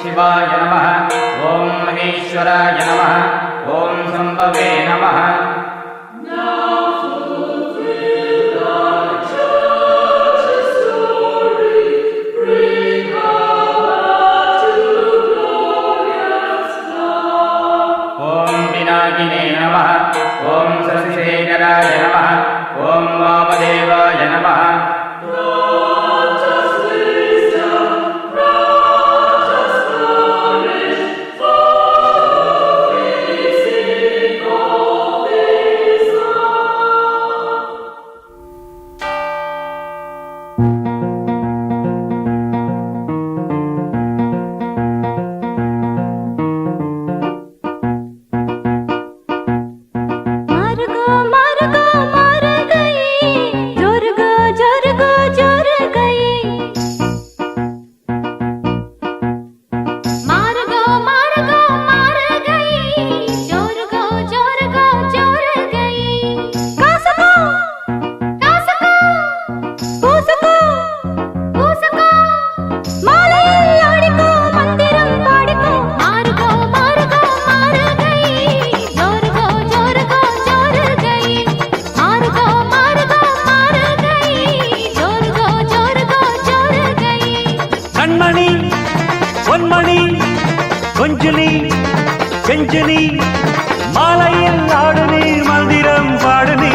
शिवाय नमः। ओम महेश्वराय नमः। ओम संभवे नमः। ओम विनायिने नमः। ओम शशिशेखराय नमः। ओम वामदेवाय नमः। கொஞ்சலி செஞ்சலி மாலையில் ஆடு நீ மந்திரம் பாடு நீ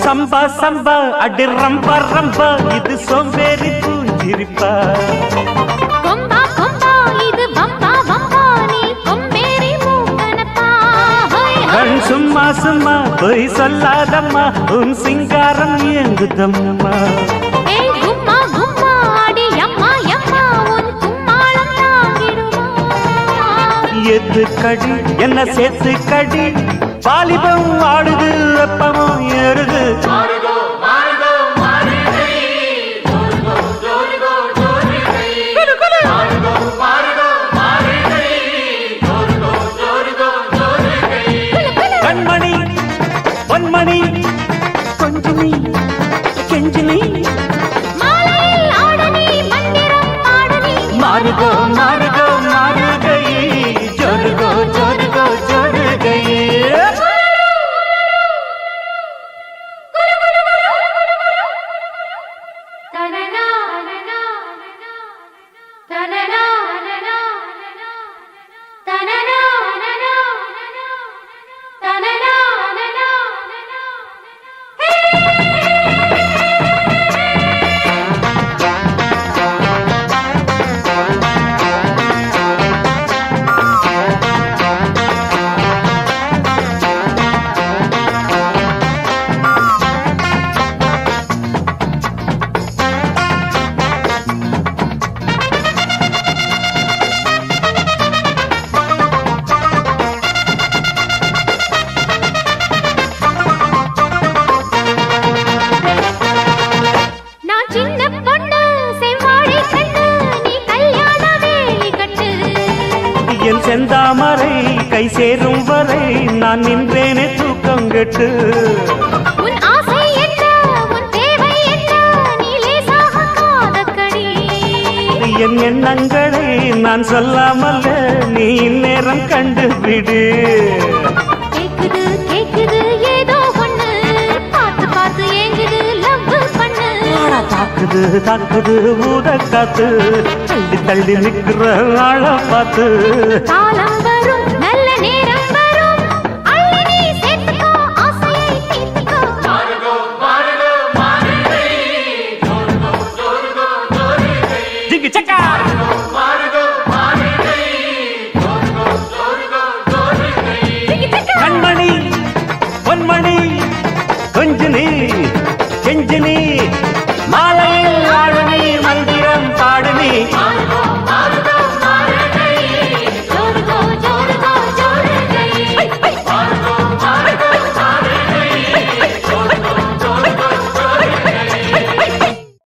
சம்பா சம்பா அடி ரம்பா ரம்பா இது சோம்பேறி பூஞ்சிரிப்பா கொம்பா கொம்பா இது வம்பா வம்பா நீ கொம்பேறி மூக்கனப்பா கண் சும்மா சும்மா பொய் சொல்லாதம்மா உன் சிங்காரம் ஏங்குதம்மா ஏய் கும்மா கும்மா அடி அம்மா அம்மா உன் கும்மாளம் தாங்கிடுமா எது கடி என்ன சேர்த்து கடி வாலிபம் ஆடுது வெப்பமும் ஏறுது கண்மணி பொன்மணி கொஞ்சமி கெஞ்சினி மாலையில் ஆடனி மந்திரம் பாடனி மாறுகோ மாறுகோ மாறுகை ஜோருகோ ஜோருகோ ஜோருகை தனனா தனனா தனனா தனனா தனனா என் செந்தாமரை கை சேரும் வரை நான் நின்றேனே தூக்கம் கெட்டு உன் ஆசை என்ன உன் தேவை என்ன நீ லேசாக காதக்கடி என் எண்ணங்களை நான் சொல்லாமல்ல நீ இந்நேரம் கண்டுபிடு கேக்குது கேக்குது ஏதோ ஒண்ணு பார்த்து பார்த்து ஏங்குது லவ் பண்ணு தாக்குது தாக்குது ஊத காத்து தள்ளி தள்ளி நிக்கிற ஆள பார்த்து காலம்